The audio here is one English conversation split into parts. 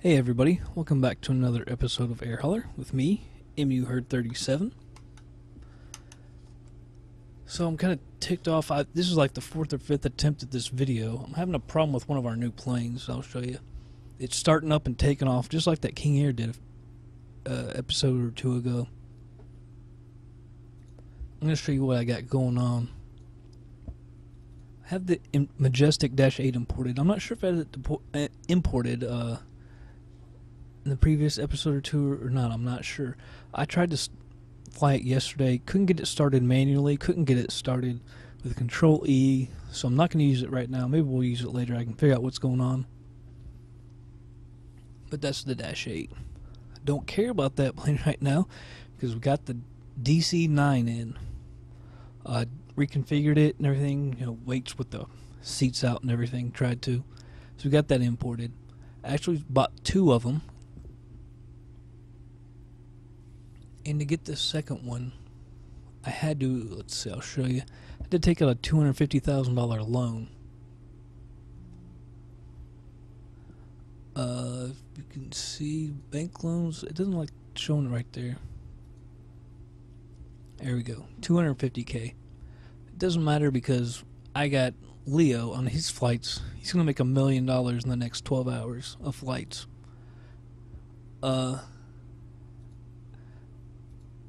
Hey everybody, welcome back to another episode of Air Holler with me, MUHerd37. So I'm kind of ticked off. This is like the fourth or fifth attempt at this video. I'm having a problem with one of our new planes. I'll show you. It's starting up and taking off just like that King Air did episode or two ago. I'm going to show you what I got going on. I have the Majestic Dash 8 imported. I'm not sure if I had it imported in the previous episode or two or not. I'm not sure. I tried to fly it yesterday. Couldn't get it started manually. Couldn't get it started with Control E. So I'm not going to use it right now. Maybe we'll use it later. I can figure out what's going on. But that's the Dash 8. I don't care about that plane right now because we got the DC-9 in. I reconfigured it and everything. You know, weights with the seats out and everything. Tried to. So we got that imported. I actually bought two of them. And to get the second one, I had to, let's see, I'll show you. I did take out a $250,000 loan. If you can see bank loans, it doesn't like showing it right there. There we go, 250K. It doesn't matter because I got Leo on his flights. He's gonna make $1 million in the next 12 hours of flights.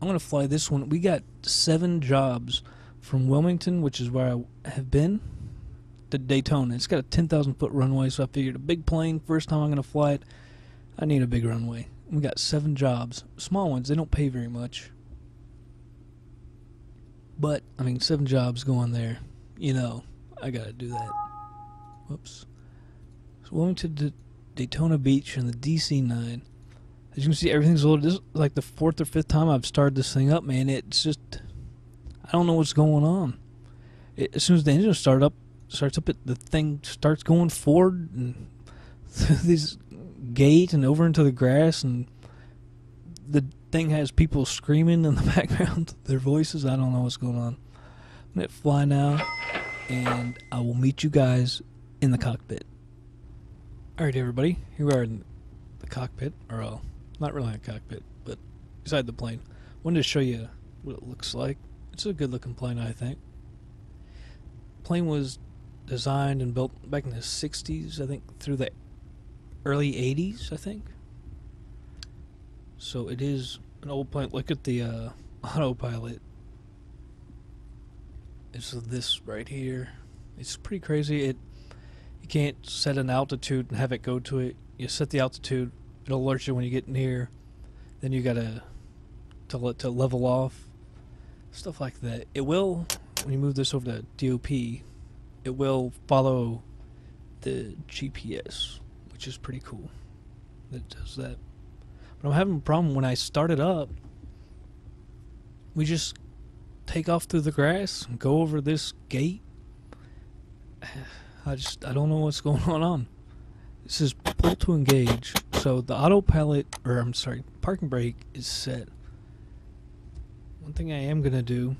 I'm going to fly this one. We got 7 jobs from Wilmington, which is where I have been, to Daytona. It's got a 10,000 foot runway, so I figured a big plane, first time I'm going to fly it, I need a big runway. We got 7 jobs. Small ones, they don't pay very much. But, I mean, 7 jobs going there. You know, I got to do that. Whoops. So Wilmington to Daytona Beach and the DC-9. As you can see, everything's a little. This is like the 4th or 5th time I've started this thing up, man. It's just, I don't know what's going on. As soon as the engine starts up, the thing starts going forward and through this gate and over into the grass, and the thing has people screaming in the background, their voices. I don't know what's going on. I'm gonna fly now, and I will meet you guys in the cockpit. All right, everybody, here we are in the cockpit, or not really a cockpit, but beside the plane. Wanted to show you what it looks like. It's a good looking plane, I think. Plane was designed and built back in the 60s, I think, through the early 80s, I think. So it is an old plane. Look at the autopilot. It's this right here. It's pretty crazy. You can't set an altitude and have it go to it. You set the altitude, it'll alert you when you get near. Then you gotta tell it to level off. Stuff like that. It will, when you move this over to DOP, it will follow the GPS, which is pretty cool. It does that. But I'm having a problem when I start it up. We just take off through the grass and go over this gate. I don't know what's going on. This is pull to engage. So the autopilot, or I'm sorry, parking brake is set. One thing I am gonna do,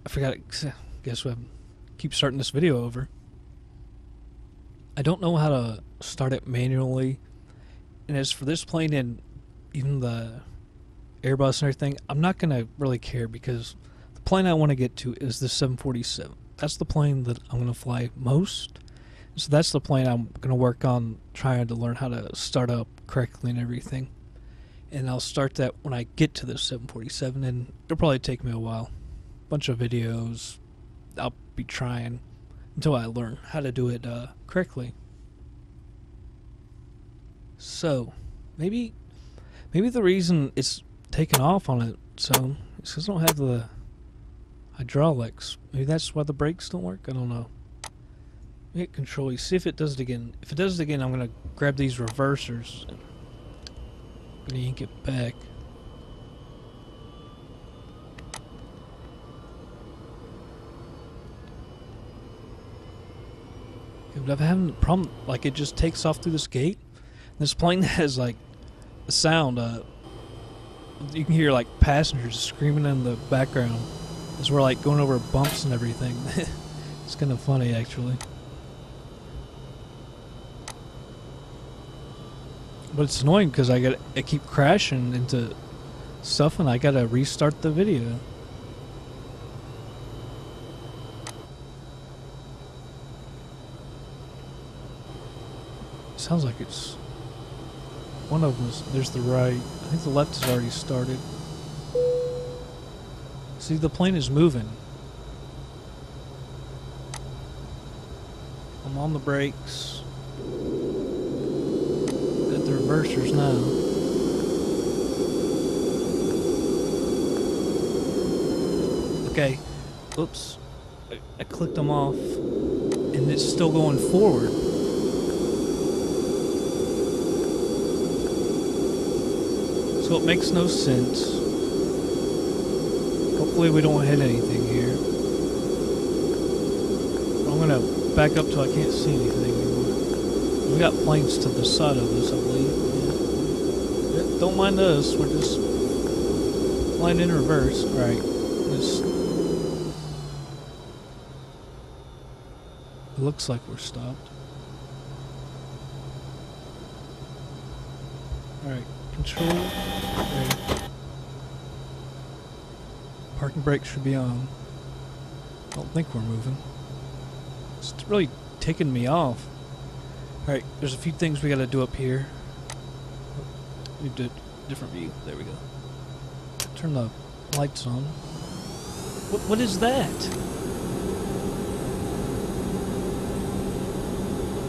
I forgot it. Guess what? Keep starting this video over. I don't know how to start it manually. And as for this plane and even the Airbus and everything, I'm not gonna really care because the plane I want to get to is the 747. That's the plane that I'm gonna fly most. So that's the plane I'm going to work on trying to learn how to start up correctly and everything. And I'll start that when I get to the 747, and it'll probably take me a while. Bunch of videos I'll be trying until I learn how to do it correctly. So, maybe the reason it's taken off on it, so it's because I don't have the hydraulics. Maybe that's why the brakes don't work. I don't know. Hit Control E. See if it does it again. If it does it again, I'm gonna grab these reversers. I'm gonna yank it back. Okay, but I'm having a problem. Like it just takes off through this gate. This plane has like a sound. You can hear like passengers screaming in the background as we're like going over bumps and everything. It's kind of funny actually. But it's annoying because I keep crashing into stuff and I gotta restart the video. Sounds like it's one of them. There's the right. I think the left has already started. See, the plane is moving. I'm on the brakes. Got the reversers now. Okay. Oops. I clicked them off. And it's still going forward. So it makes no sense. Hopefully we don't hit anything here. I'm gonna back up till I can't see anything anymore. We got planes to the side of us, I believe. Yeah. Yep, don't mind us. We're just flying in reverse. Alright. It looks like we're stopped. Alright. Control. Okay. Parking brake should be on. I don't think we're moving. It's really taking me off. Alright, there's a few things we gotta do up here. We did a different view. There we go. Turn the lights on. What is that?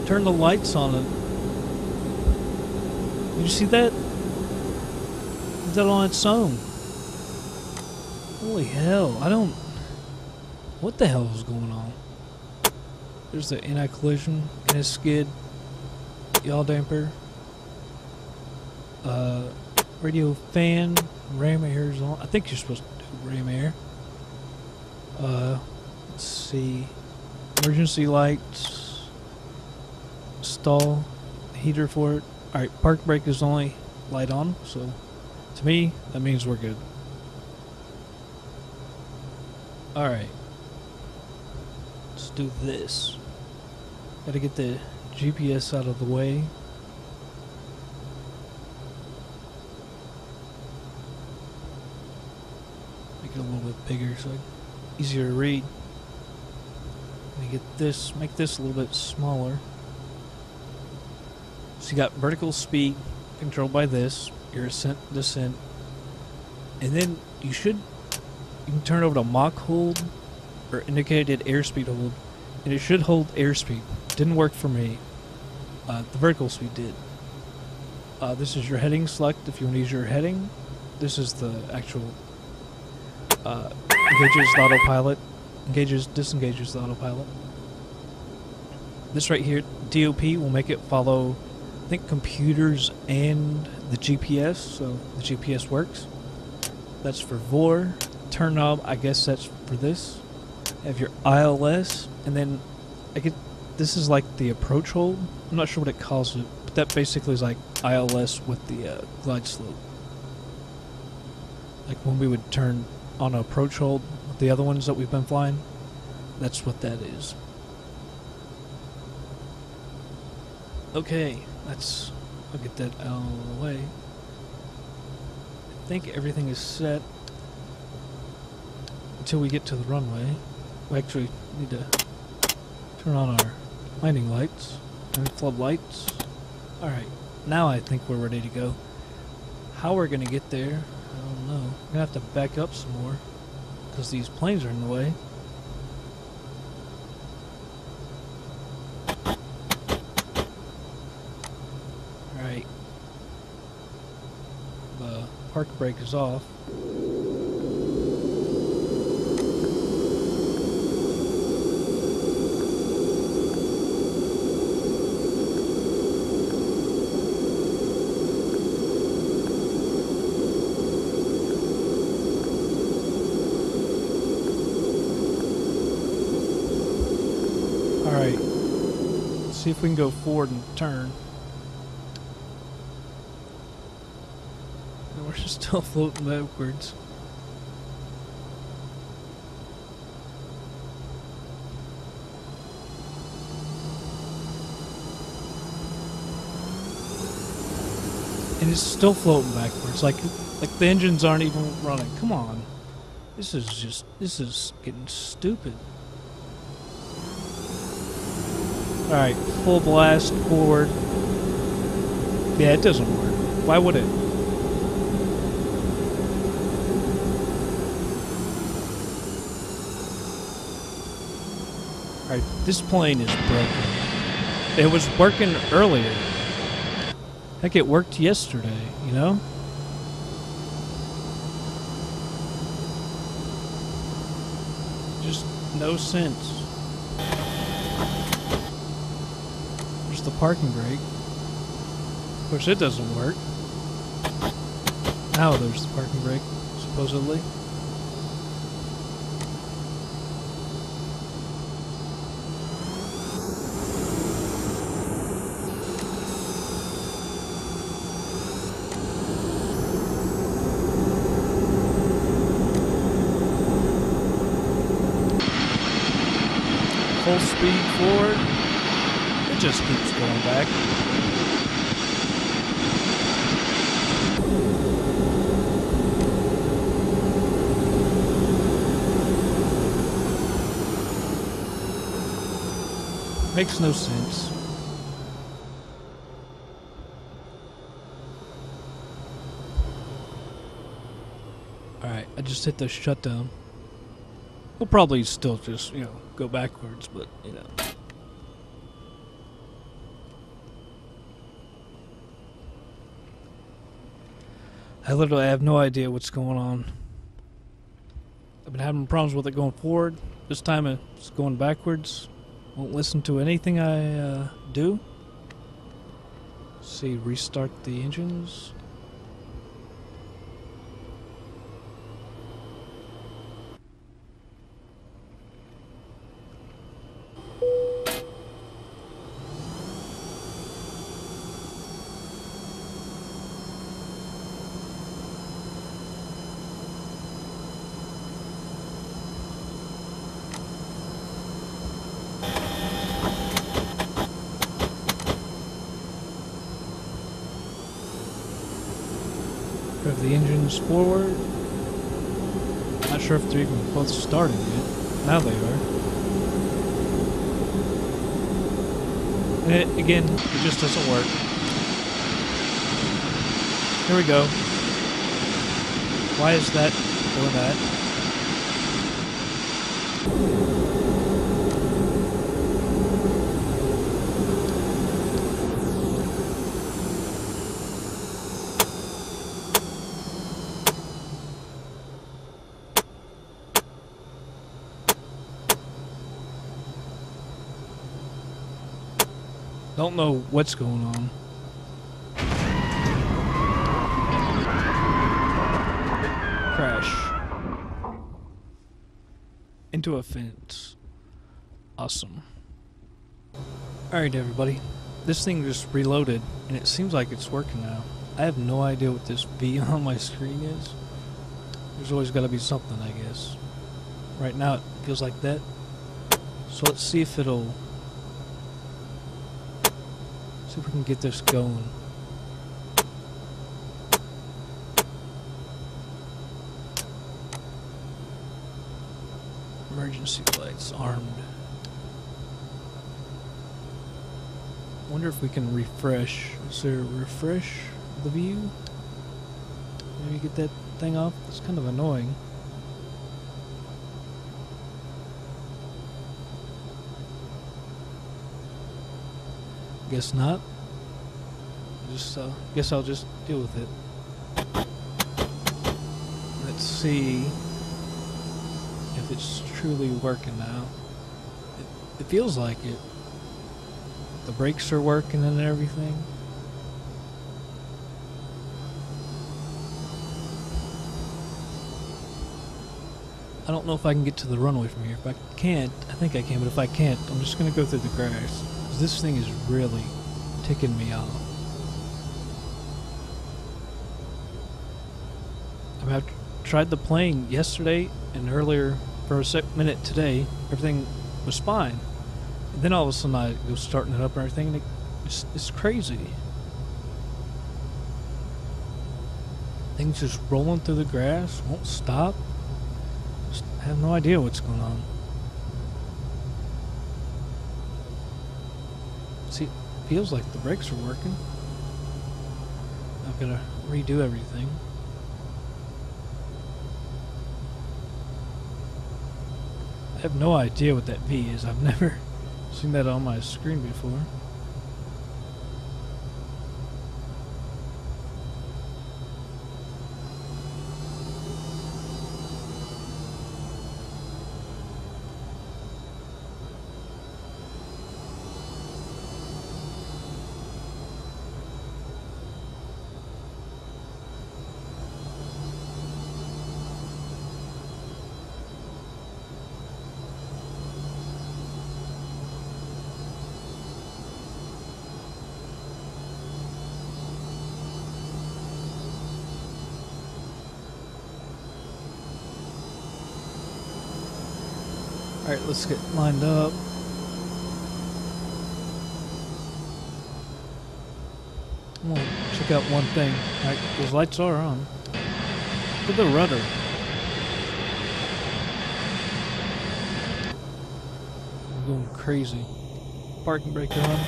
Turn the lights on and... Did you see that? Is that on its own? Holy hell, I don't... What the hell is going on? There's the anti-collision, anti-skid, yaw damper, radio fan, ram air is on. I think you're supposed to do ram air. Let's see, emergency lights, stall, heater for it. Alright, park brake is only light on, so to me, that means we're good. Alright. Let's do this. Gotta get the GPS out of the way. Make it a little bit bigger so easier to read. Let me get this, make this a little bit smaller. So you got vertical speed controlled by this, your ascent, descent, and then you can turn over to Mach hold or indicated airspeed hold, and it should hold airspeed. Didn't work for me. The vertical speed did. This is your heading select if you want to use your heading. This is the actual engages the autopilot, disengages the autopilot. This right here, DOP, will make it follow, I think, computers and the GPS, so the GPS works. That's for VOR. Turn knob, I guess that's for this. Have your ILS, and then this is like the approach hold. I'm not sure what it calls it, but that basically is like ILS with the glide slope. Like when we would turn on an approach hold with the other ones that we've been flying, that's what that is. Okay, I'll get that out of the way. I think everything is set until we get to the runway. We actually need to turn on our landing lights and floodlights. Alright, now I think we're ready to go. How we're going to get there, I don't know. I'm going to have to back up some more because these planes are in the way. Alright. The park brake is off. Alright, let's see if we can go forward and turn. And we're just still floating backwards. And it's still floating backwards, like the engines aren't even running. Come on. This is getting stupid. Alright, full blast forward. Yeah, it doesn't work. Why would it? Alright, this plane is broken. It was working earlier. Heck, it worked yesterday, you know? Just no sense. There's the parking brake. Of course, it doesn't work. Now there's the parking brake, supposedly. Full speed forward. It just keeps going back. Makes no sense. Alright, I just hit the shutdown. We'll probably still just, you know, go backwards, but, you know. I literally have no idea what's going on. I've been having problems with it going forward. This time it's going backwards. Won't listen to anything I do. Let's see, restart the engines. Rev the engines forward. Not sure if they're even both starting yet. Now they are. And again, it just doesn't work. Here we go. Why is that doing that? Don't know what's going on. Crash. Into a fence. Awesome. Alright everybody. This thing just reloaded and it seems like it's working now. I have no idea what this V on my screen is. There's always got to be something, I guess. Right now it feels like that. So let's see if it'll... See if we can get this going. Emergency lights armed. Wonder if we can refresh. Is there a refresh the view? Maybe get that thing off? It's kind of annoying. Guess not. Just guess I'll just deal with it. Let's see if it's truly working now. It feels like it. The brakes are working and everything. I don't know if I can get to the runway from here. If I can't, I think I can, but if I can't, I'm just gonna go through the grass. This thing is really ticking me off. I mean, I've tried the plane yesterday and earlier for a minute today. Everything was fine. And then all of a sudden I was starting it up and everything, and it's crazy. Things just rolling through the grass, won't stop. Just have no idea what's going on. See, it feels like the brakes are working. I've got to redo everything. I have no idea what that V is. I've never seen that on my screen before. Alright, let's get lined up. I'm gonna check out one thing. Alright, those lights are on. Look at the rudder. I'm going crazy. Parking brake on.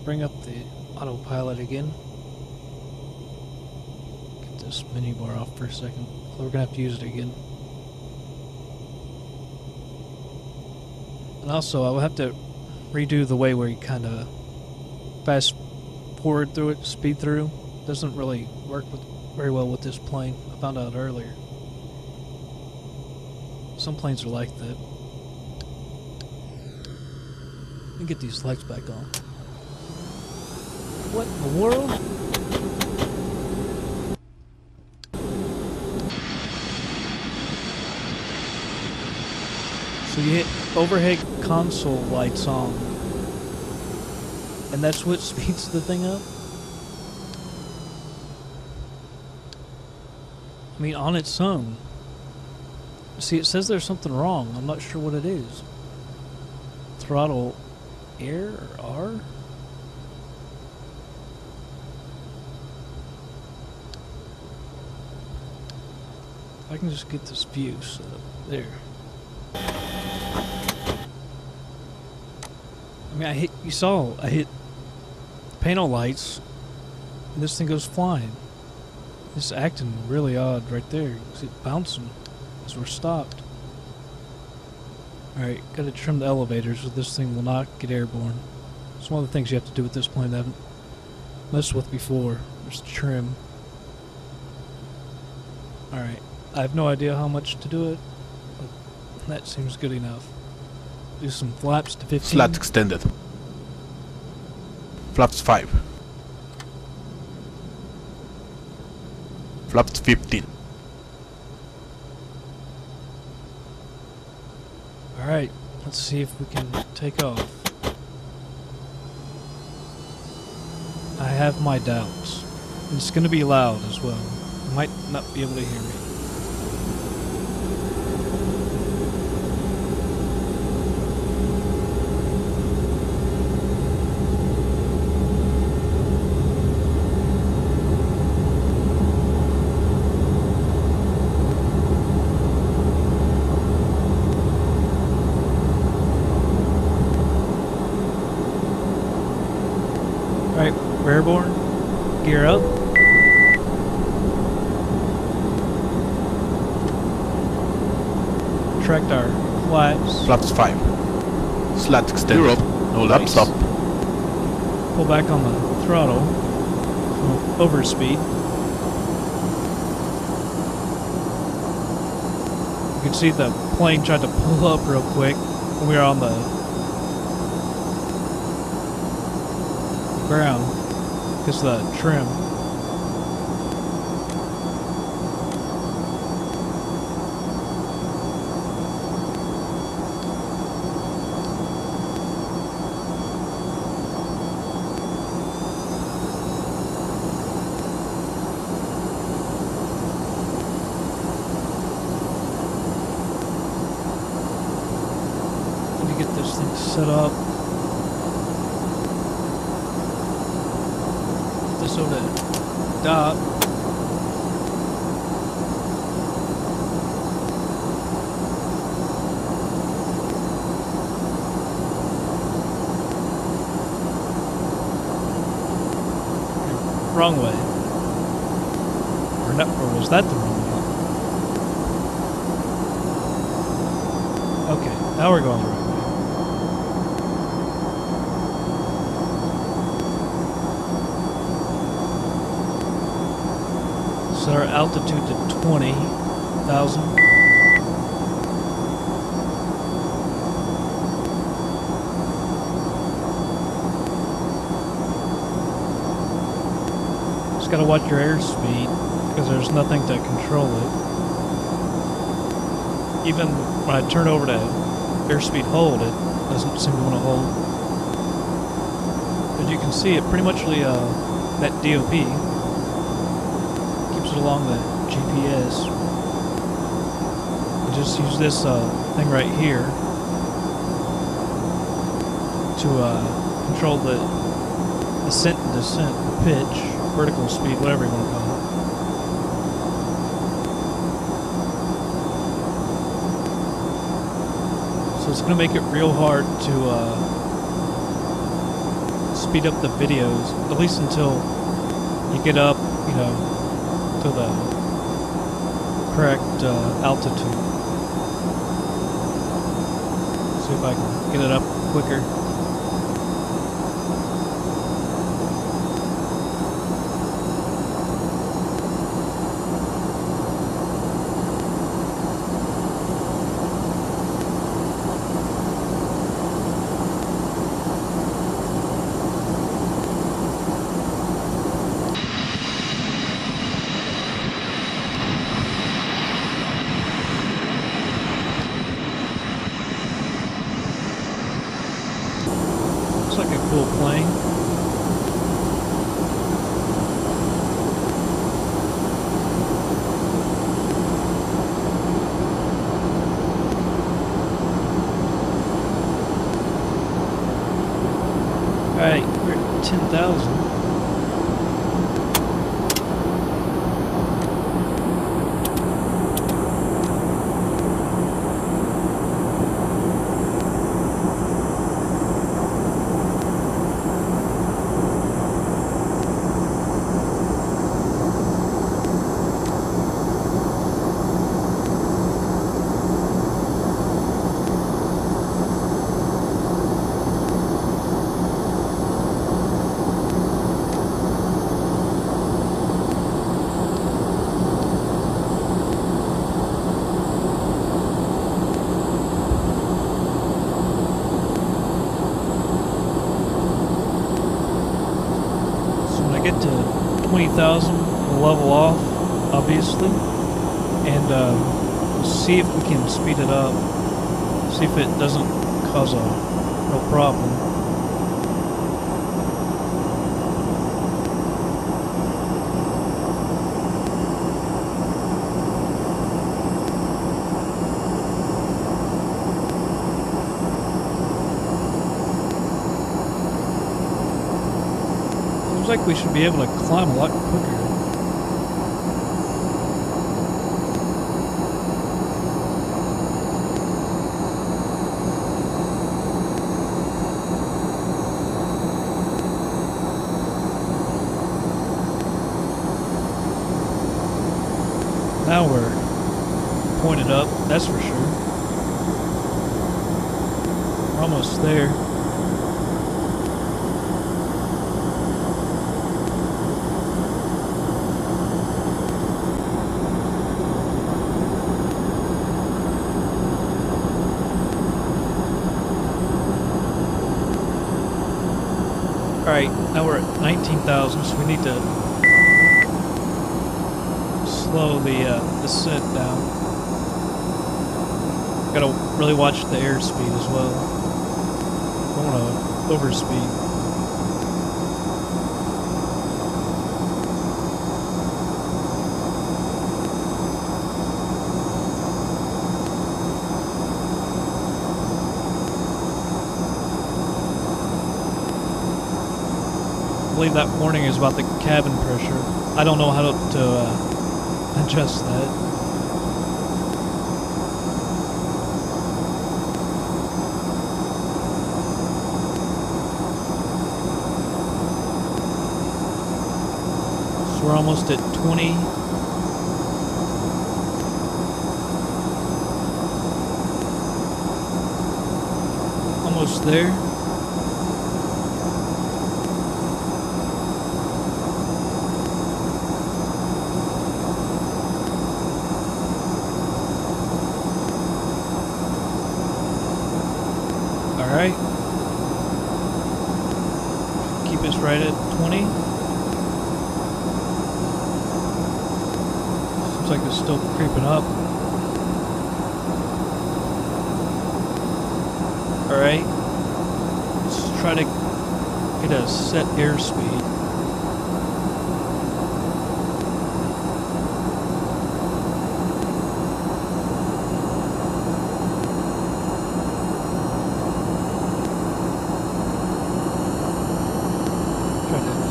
Bring up the autopilot again. Get this mini bar off for a second. We're gonna have to use it again. And also, I will have to redo the way where you kind of fast forward through it, speed through. Doesn't really work very well with this plane. I found out earlier. Some planes are like that. Let me get these lights back on. What in the world? So you hit overhead console lights on, and that's what speeds the thing up? I mean, on its own. See, it says there's something wrong. I'm not sure what it is. Throttle air or R? If I can just get this view set up there. I mean, I hit panel lights, and this thing goes flying. It's acting really odd right there. You see it bouncing as we're stopped. Alright, gotta trim the elevators so this thing will not get airborne. It's one of the things you have to do with this plane that I haven't messed with before. There's trim. Alright, I have no idea how much to do it, but that seems good enough. Do some flaps to 15. Slat extended. Flaps 5. Flaps 15. Alright, let's see if we can take off. I have my doubts. It's going to be loud as well. You might not be able to hear me. Airborne, gear up. Tracked our flaps. Flaps 5. Slat extended. You're up. No lap stop. Pull back on the throttle. Over speed. You can see the plane tried to pull up real quick when we were on the ground. Because of the trim. Let me get this thing set up. So that EZDok. Wrong way. Or, not, or was that the wrong way? Okay, now we're going the right way. Set our altitude to 20,000. Just gotta watch your airspeed because there's nothing to control it. Even when I turn over to airspeed hold, it doesn't seem to want to hold. As you can see, it pretty much that DOP keeps it along the GPS. I just use this thing right here to control the ascent and descent, the pitch, vertical speed, whatever you want to call it. So it's going to make it real hard to speed up the videos, at least until you get up, you know, to the correct altitude. See if I can get it up quicker. Looks like a cool plane. Alright, we're at 10,000. Get to 20,000, we'll level off, obviously, and we'll see if we can speed it up, see if it doesn't cause a real problem. Like we should be able to climb a lot quicker. Now we're pointed up, that's for sure. We're almost there. Alright, now we're at 19,000, so we need to slow the descent down. Gotta really watch the airspeed as well. Don't want to overspeed. believe that warning is about the cabin pressure. I don't know how to adjust that. So we're almost at 20. Almost there. Alright. Keep us right at 20. Seems like it's still creeping up. Alright. Let's try to get a set airspeed.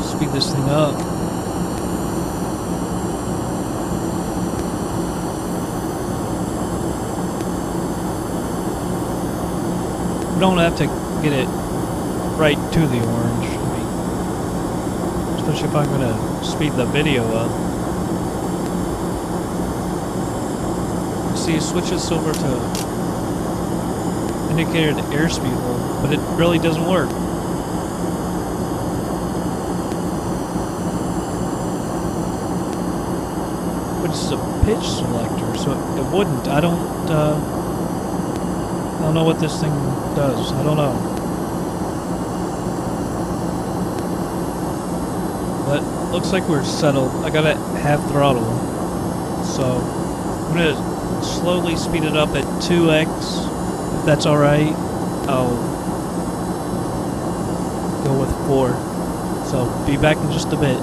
Speed this thing up. We don't have to get it right to the orange. I mean, especially if I'm going to speed the video up. See, it switches over to indicated airspeed low, but it really doesn't work. This is a pitch selector, so it wouldn't. I don't know what this thing does. I don't know. But looks like we're settled. I got it half throttle, so I'm gonna slowly speed it up at 2x. If that's all right, I'll go with 4. So be back in just a bit.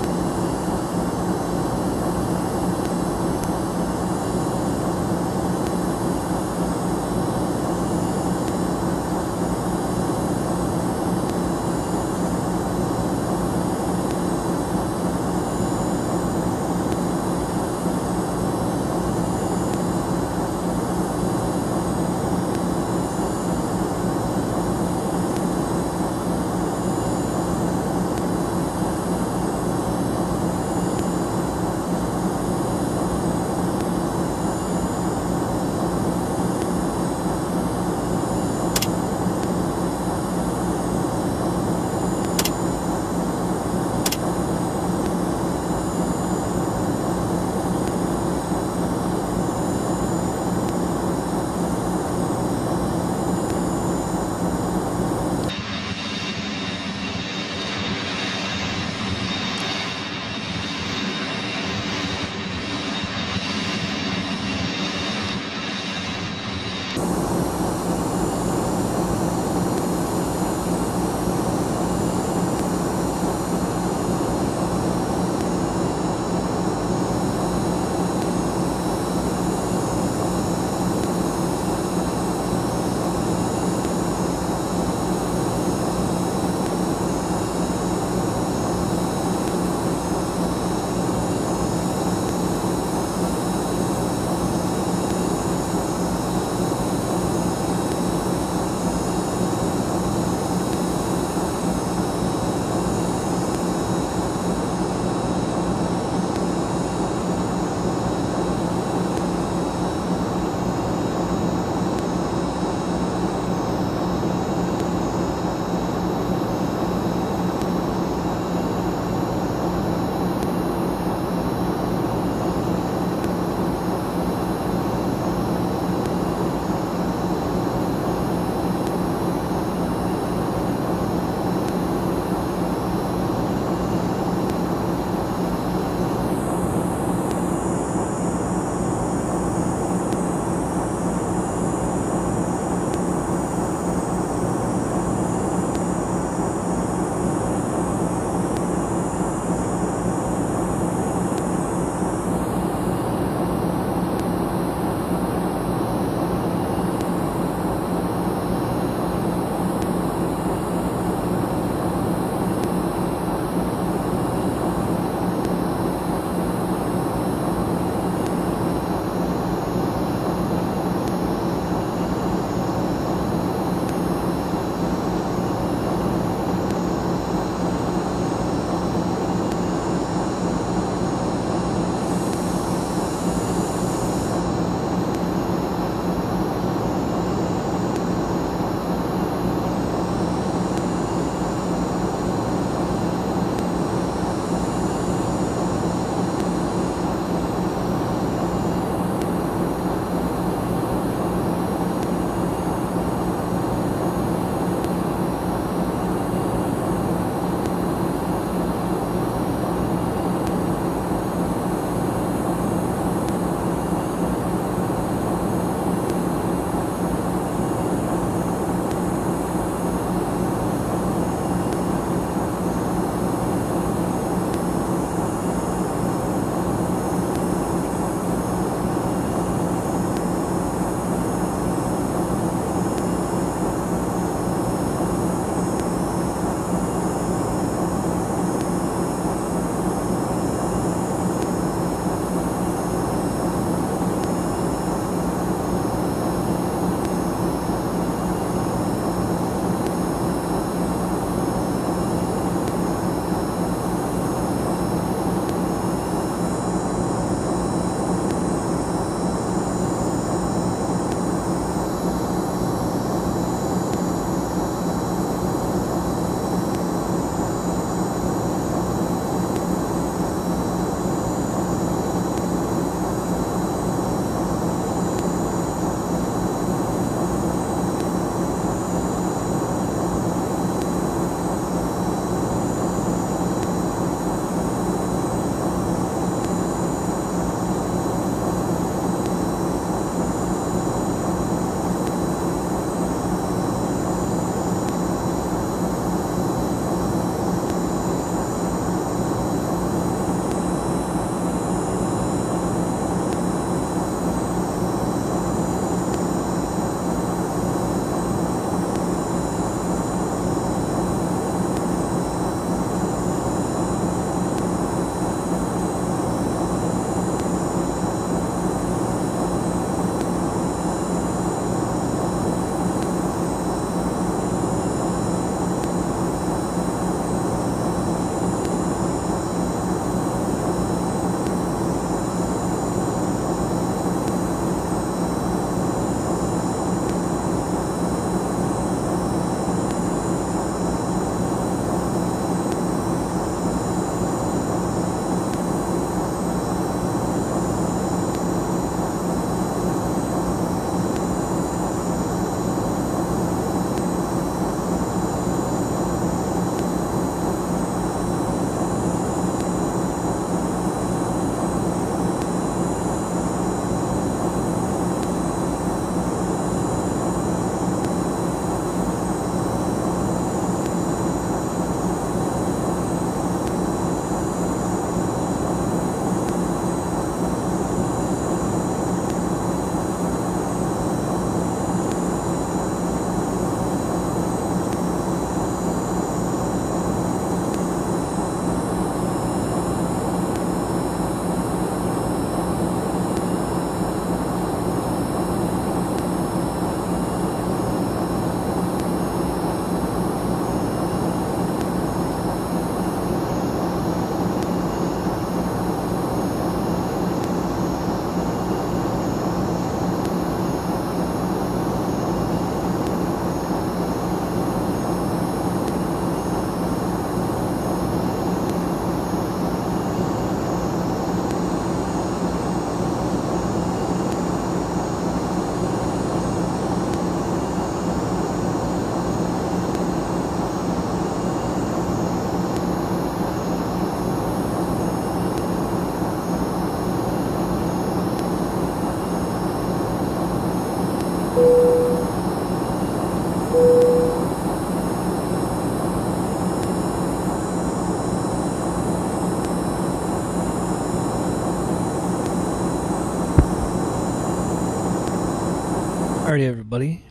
Alrighty, everybody,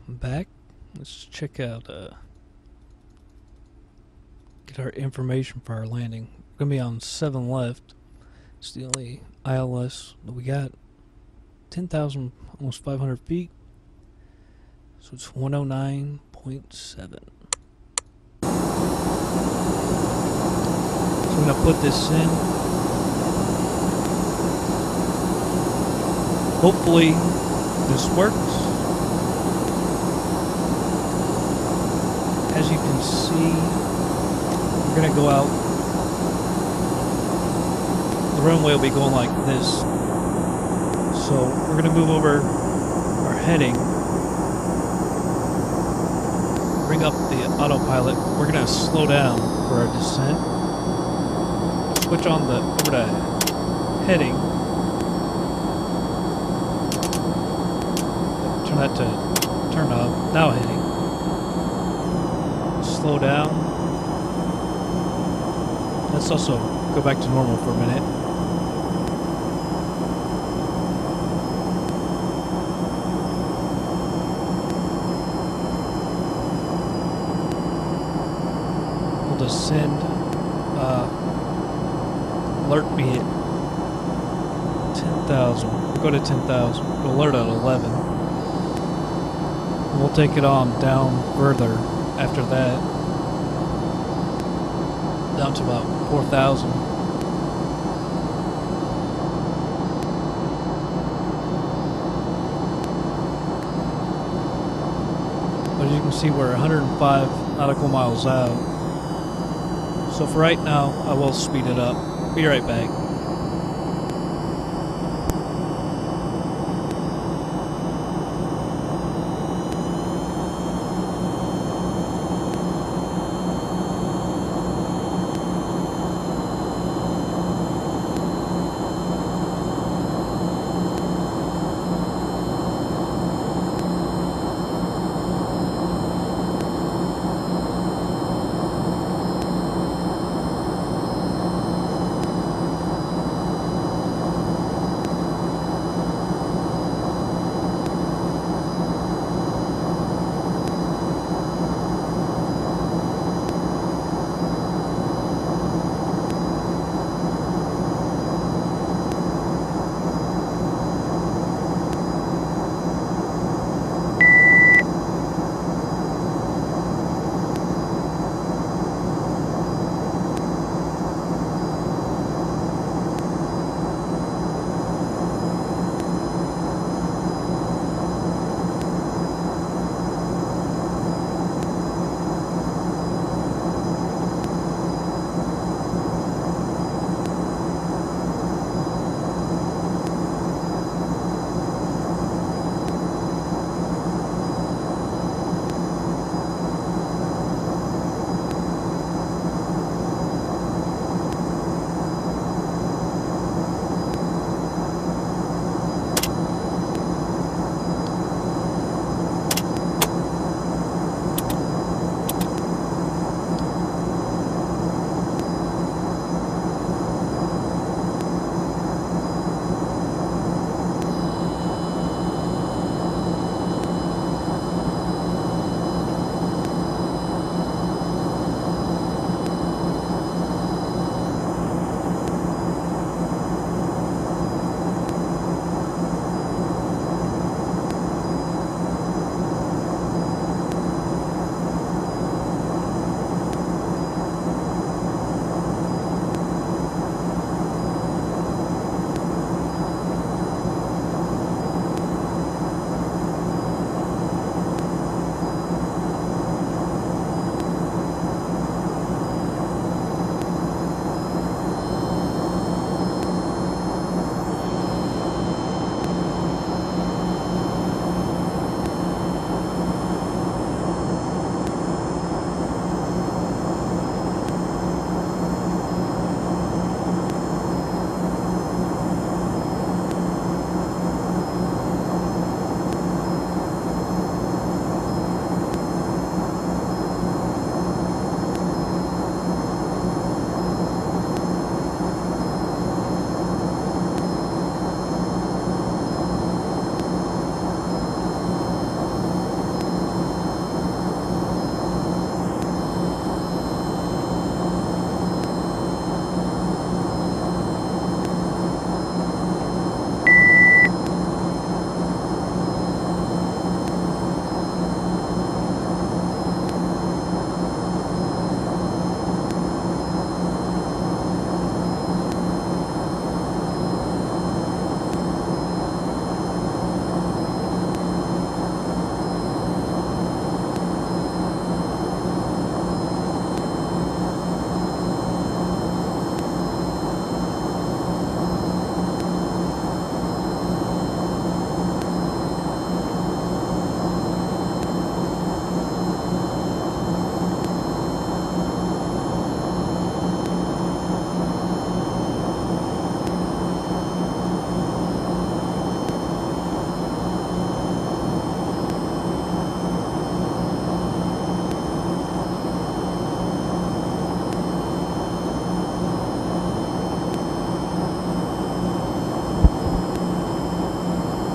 I'm back. Let's check out, get our information for our landing. We're gonna be on 7 left. It's the only ILS that we got. 10,000, almost 500 feet. So it's 109.7. So I'm gonna put this in. Hopefully this works. As you can see, we're gonna go out. The runway will be going like this. So we're gonna move over our heading. Bring up the autopilot. We're gonna slow down for our descent. Switch on the over to heading. Turn that to turn off. Now heading. Slow down. Let's also go back to normal for a minute. We'll descend. Alert me at 10,000. We'll go to 10,000. We'll alert at 11. We'll take it on down further after that. Down to about 4,000. But as you can see, we're 105 nautical miles out. So for right now, I will speed it up. Be right back.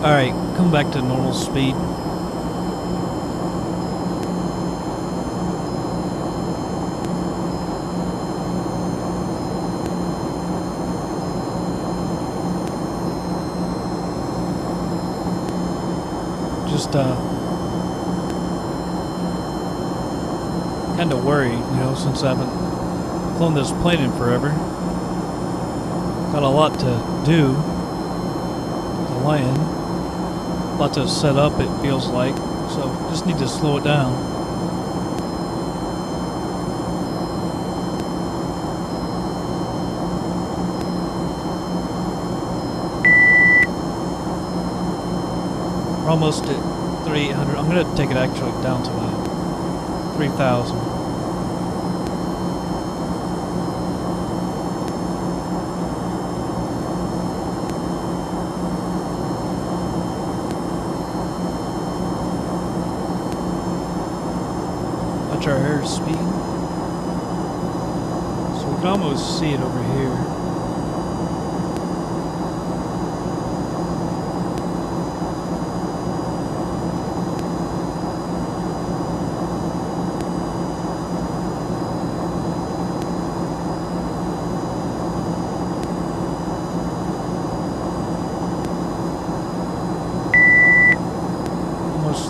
Alright, come back to normal speed. Just kind of worried, you know, since I haven't flown this plane in forever. Got a lot to do to land, a lot to set up, it feels like, so just need to slow it down. We're almost at 300. I'm going to take it actually down to 3,000. Watch our airspeed. So we can almost see it over here.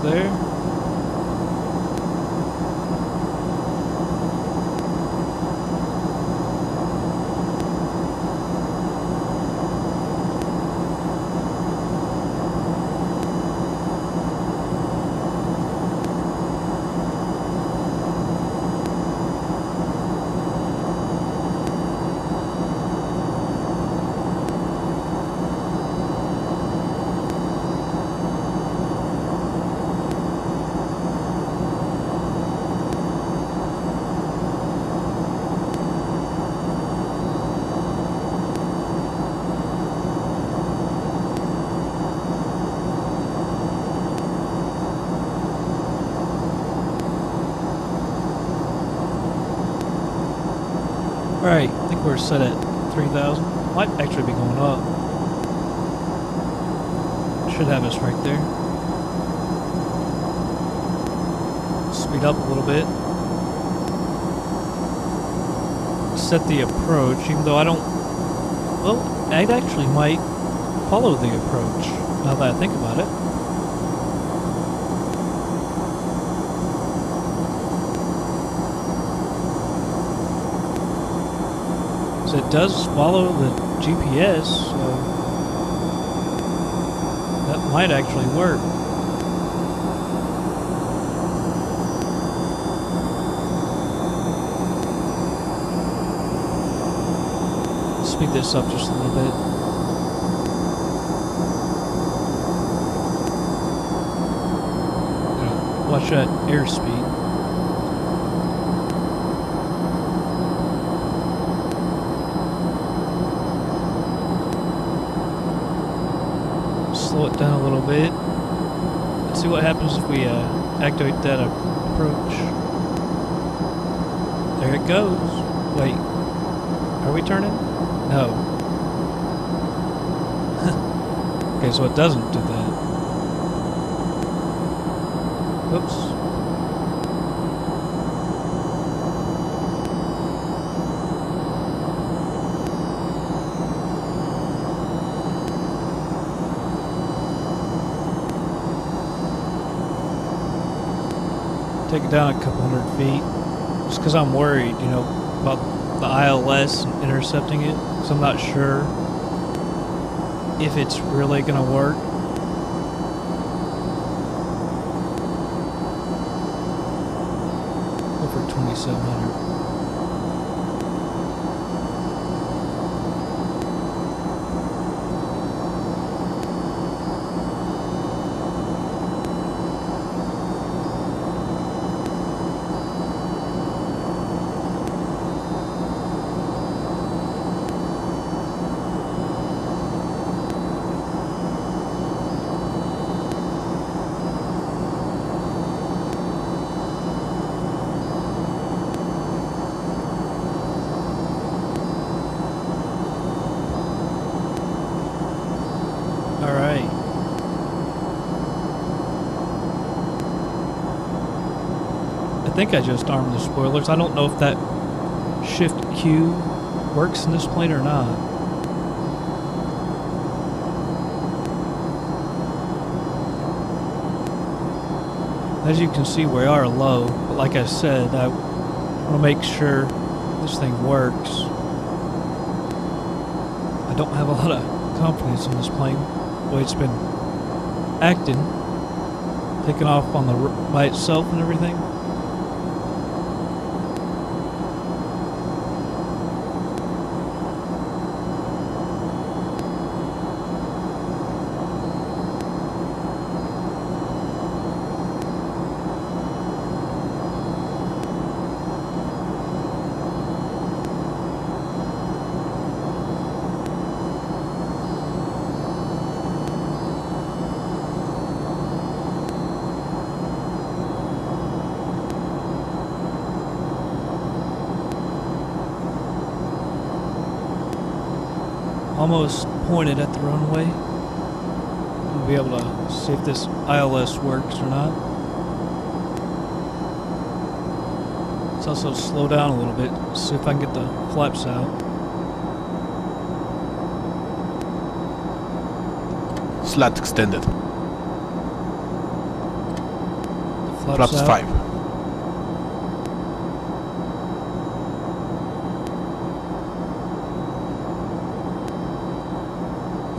There. Alright, I think we're set at 3,000. Might actually be going up. Should have us right there. Speed up a little bit. Set the approach, even though I don't... Well, I actually might follow the approach, now that I think about it. It does follow the GPS, so that might actually work. Speed this up just a little bit. Watch that airspeed. Slow it down a little bit. Let's see what happens if we activate that approach. There it goes. Wait, are we turning? No. Okay, so it doesn't do that. Whoops. Take it down a couple hundred feet, just because I'm worried, you know, about the ILS and intercepting it, because I'm not sure if it's really going to work. Go for 2,700. think I just armed the spoilers. I don't know if that Shift Q works in this plane or not. As you can see, we are low, but like I said, I want to make sure this thing works. I don't have a lot of confidence in this plane, the way it's been acting, taking off on the by itself and everything. Almost pointed at the runway. We'll be able to see if this ILS works or not. Let's also slow down a little bit, see if I can get the flaps out. Slat extended. Flaps Flaps out. 5.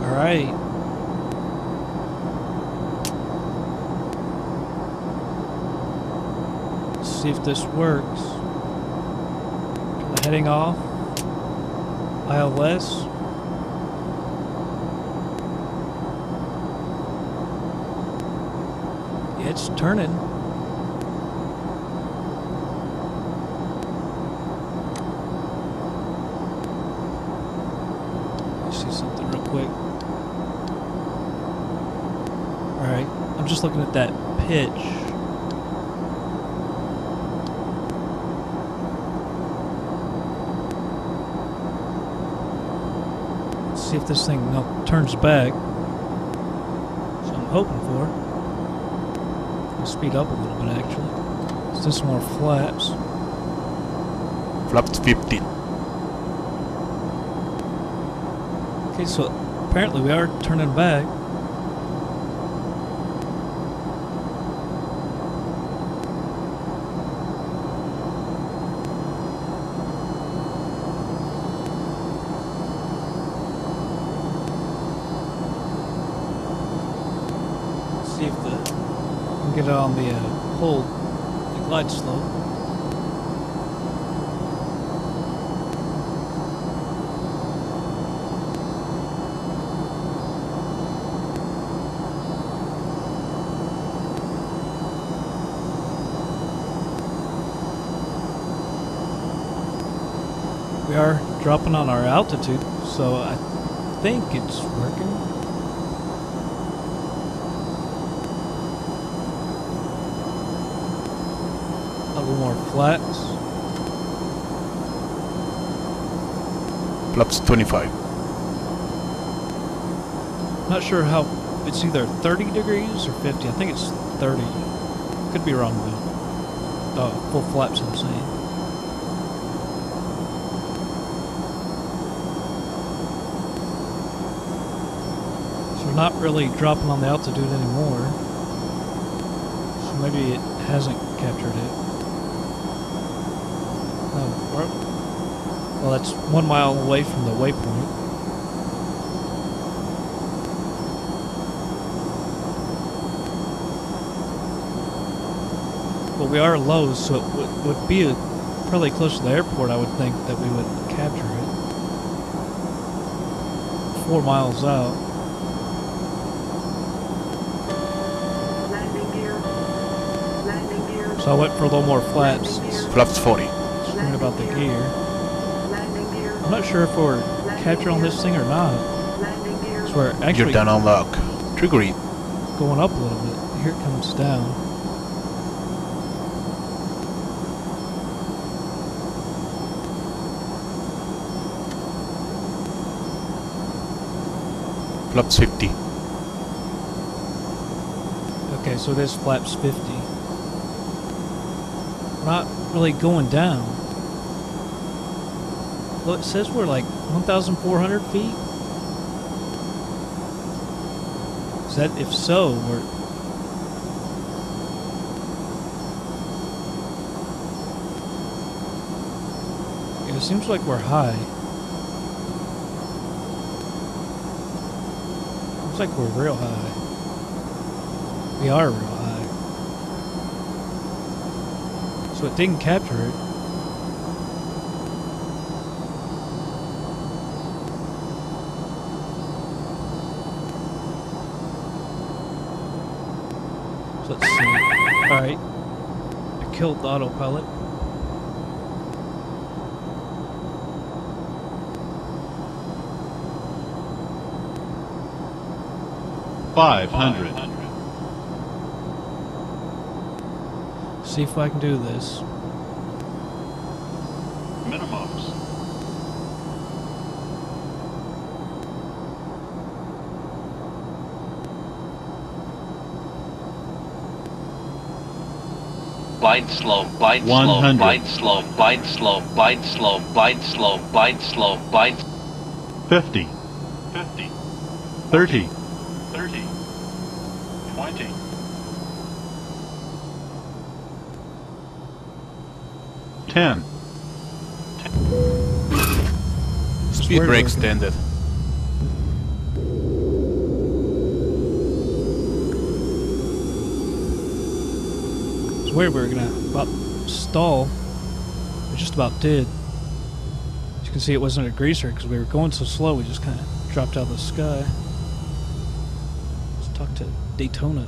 Alright. Let's see if this works. Turn the heading off. ILS. Yeah, it's turning. Let's see something real quick. Alright, I'm just looking at that pitch. Let's see if this thing turns back. So I'm hoping for. I'll speed up a little bit actually. Let's do some more flaps. Flaps 15. Okay, so apparently we are turning back. See if the can get it on the hold, the glide slope. We are dropping on our altitude, so I think it's working. A little more flaps. Flaps 25. Not sure how, it's either 30 degrees or 50. I think it's 30. Could be wrong though. Full flaps, I'm saying. So we're not really dropping on the altitude anymore. So maybe it hasn't captured it. Oh, well, that's 1 mile away from the waypoint. But we are low, so it would be probably close to the airport, I would think, that we would capture it. 4 miles out. So I went for a little more flaps. Flaps 40. Screwing about the gear. I'm not sure if we're capturing on this thing or not. So we're actually You're down on lock. Trigger it. going up a little bit. Here it comes down. Flaps 50. Okay, so this flaps 50. not really going down. Well, it says we're like 1,400 feet. Is that, if so, we're... Yeah, it seems like we're high. Seems like we're real high. We are real high. So it didn't capture it. So let's see. Alright. I killed the autopilot. See if I can do this. Minimums. Bite slow, bite slow, 100. bite slow, bite slow, bite slow, bite slow, bite slow, bite. 50. 30. 20. Ten. Speed brake extended. It's weird, we were gonna about stall. We just about did. As you can see, it wasn't a greaser because we were going so slow, we just kind of dropped out of the sky. Let's talk to Daytona.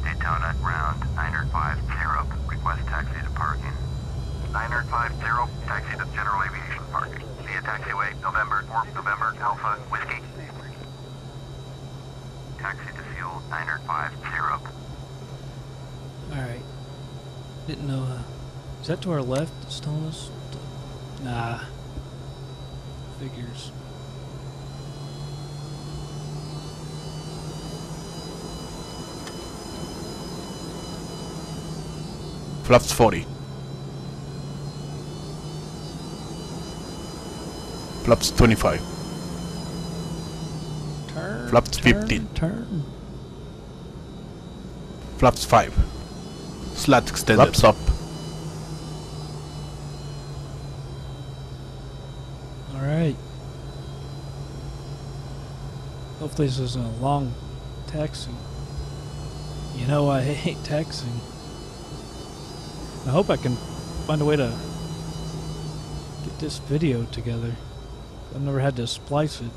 Daytona, ground 950, request taxi to parking. 950, taxi to General Aviation Park. Via taxiway, November, 4 November, Alpha, Whiskey. Taxi to fuel, 950. Alright. Didn't know, is that to our left it's telling us? Nah. Figures. Flaps 40. Flaps 25. Turn. Flaps turn, 15. Turn. Flaps 5. Slat extended. Flaps up. Alright. Hopefully this isn't a long taxi. You know I hate taxiing. I hope I can find a way to get this video together. I've never had to splice it.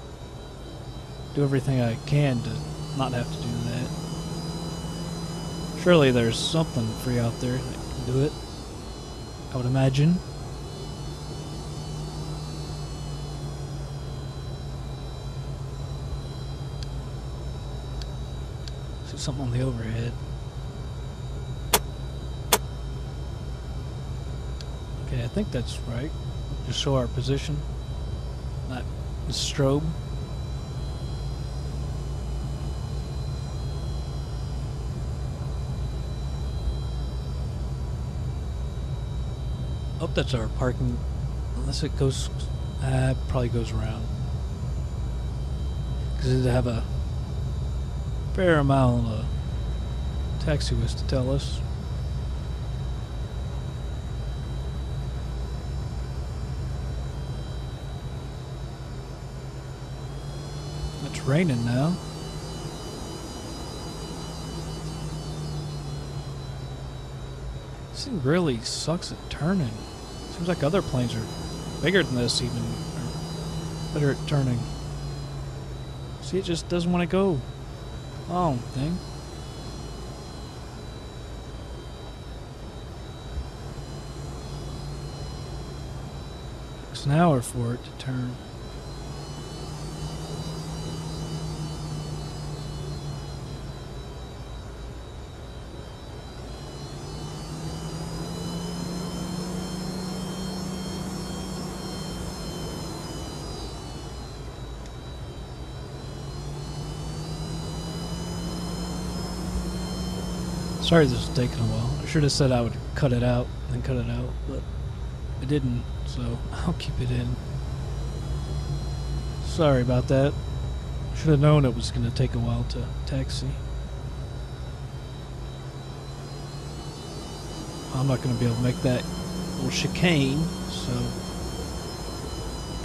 Do everything I can to not have to do that. Surely there's something free out there that can do it. I would imagine. See something on the overhead. Okay, I think that's right. Just show our position. Not the strobe. Oh, that's our parking. Unless it goes, probably goes around. Because it'd have a fair amount of taxiways to tell us. It's raining now. This thing really sucks at turning. Seems like other planes are bigger than this even, or better at turning. See, it just doesn't want to go. Oh, thing. Takes an hour for it to turn. Sorry this is taking a while. I should have said I would cut it out and cut it out, but I didn't, so I'll keep it in. Sorry about that. Should have known it was going to take a while to taxi. I'm not going to be able to make that little chicane, so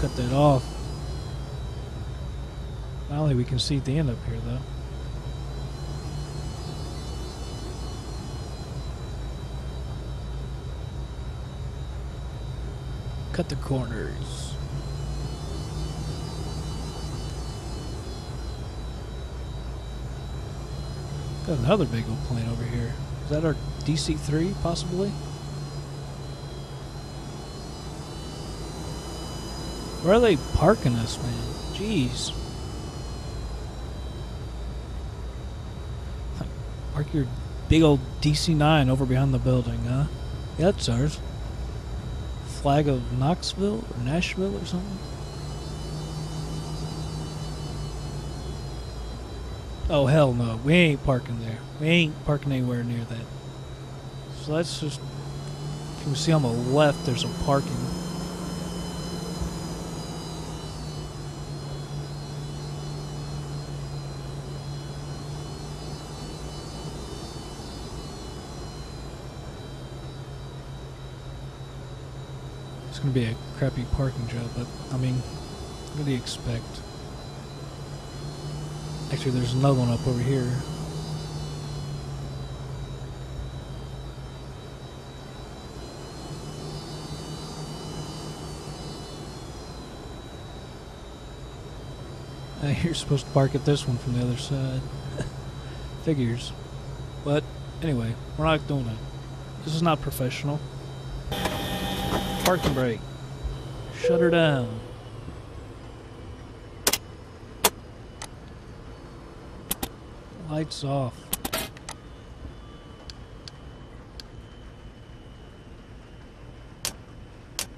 cut that off. Finally, we can see the end up here, though. Cut the corners. Got another big old plane over here. Is that our DC-3, possibly? Where are they parking us, man? Jeez. Park your big old DC-9 over behind the building, huh? Yeah, that's ours. Flag of Knoxville or Nashville or something? Oh, hell no. We ain't parking there. We ain't parking anywhere near that. So that's just... You can see on the left there's some parking. It's going to be a crappy parking job, but, I mean, what do you expect? Actually, there's another one up over here. You're supposed to park at this one from the other side. Figures. But, anyway, we're not doing it. This is not professional. Parking brake. Shut her down. Lights off.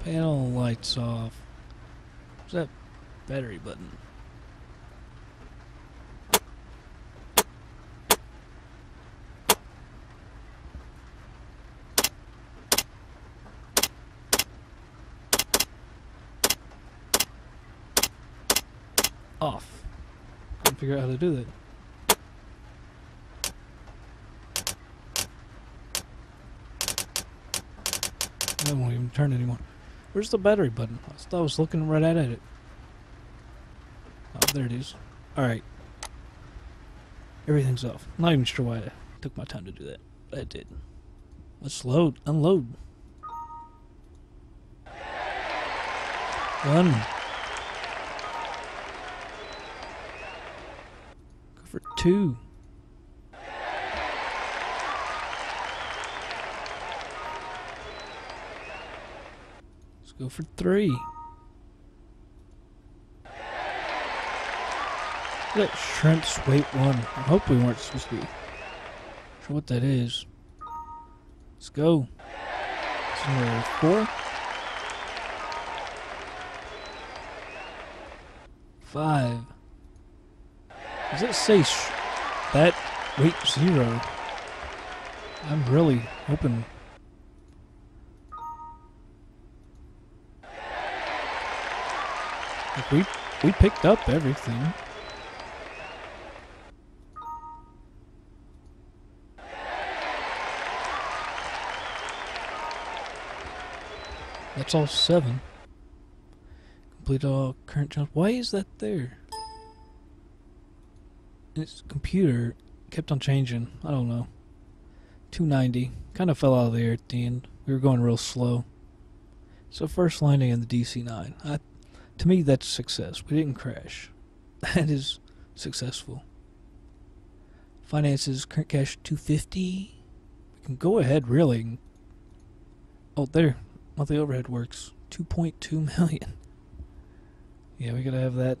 Panel lights off. What's that battery button? Off. Can't figure out how to do that. I won't even turn anymore. Where's the battery button? I thought I was looking right at it. Oh, there it is. Alright. Everything's off. I'm not even sure why I took my time to do that. But I did. Let's load. Unload. One. Go for two. Go for three. That shrimps weight one. I hope we weren't supposed to be sure what that is. Let's go. It's number 4. 5. Does it say that weight 0? I'm really hoping. Like we picked up everything. That's all 7. Complete all current jobs. Why is that there? Its computer kept on changing. I don't know. 290. Kind of fell out of the air at the end. We were going real slow. So first landing in the DC-9. To me, that's success. We didn't crash. That is successful. Finances, current cash, $250. We can go ahead, really. Oh, there. Monthly overhead works. $2.2 million. Yeah, we gotta have that.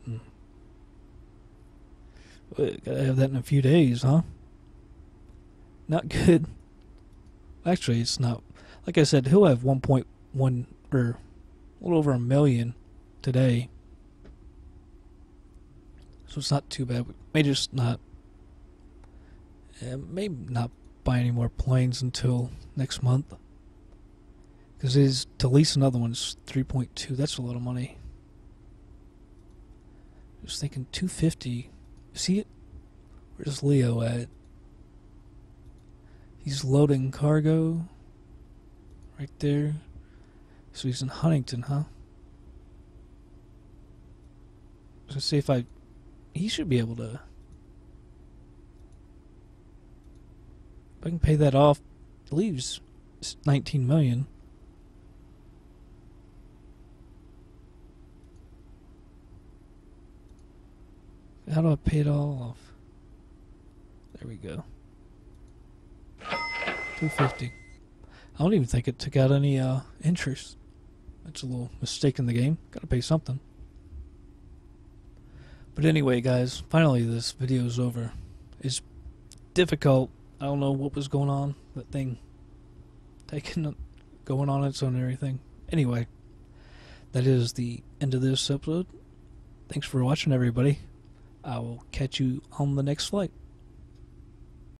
Gotta have that in a few days, huh? Not good. Actually, it's not. Like I said, he'll have 1.1 or a little over $1 million today, so it's not too bad. We may just not, maybe not buy any more planes until next month. Because to lease another one is 3.2. That's a lot of money. I was thinking 250. See it? Where's Leo at? He's loading cargo. Right there. So he's in Huntington, huh? I was gonna say he should be able to. If I can pay that off, it leaves 19 million. How do I pay it all off? There we go. 250. I don't even think it took out any interest. That's a little mistake in the game. Gotta pay something. But anyway, guys, finally this video is over. It's difficult. I don't know what was going on. That thing going on its own and everything. Anyway, that is the end of this episode. Thanks for watching, everybody. I will catch you on the next flight.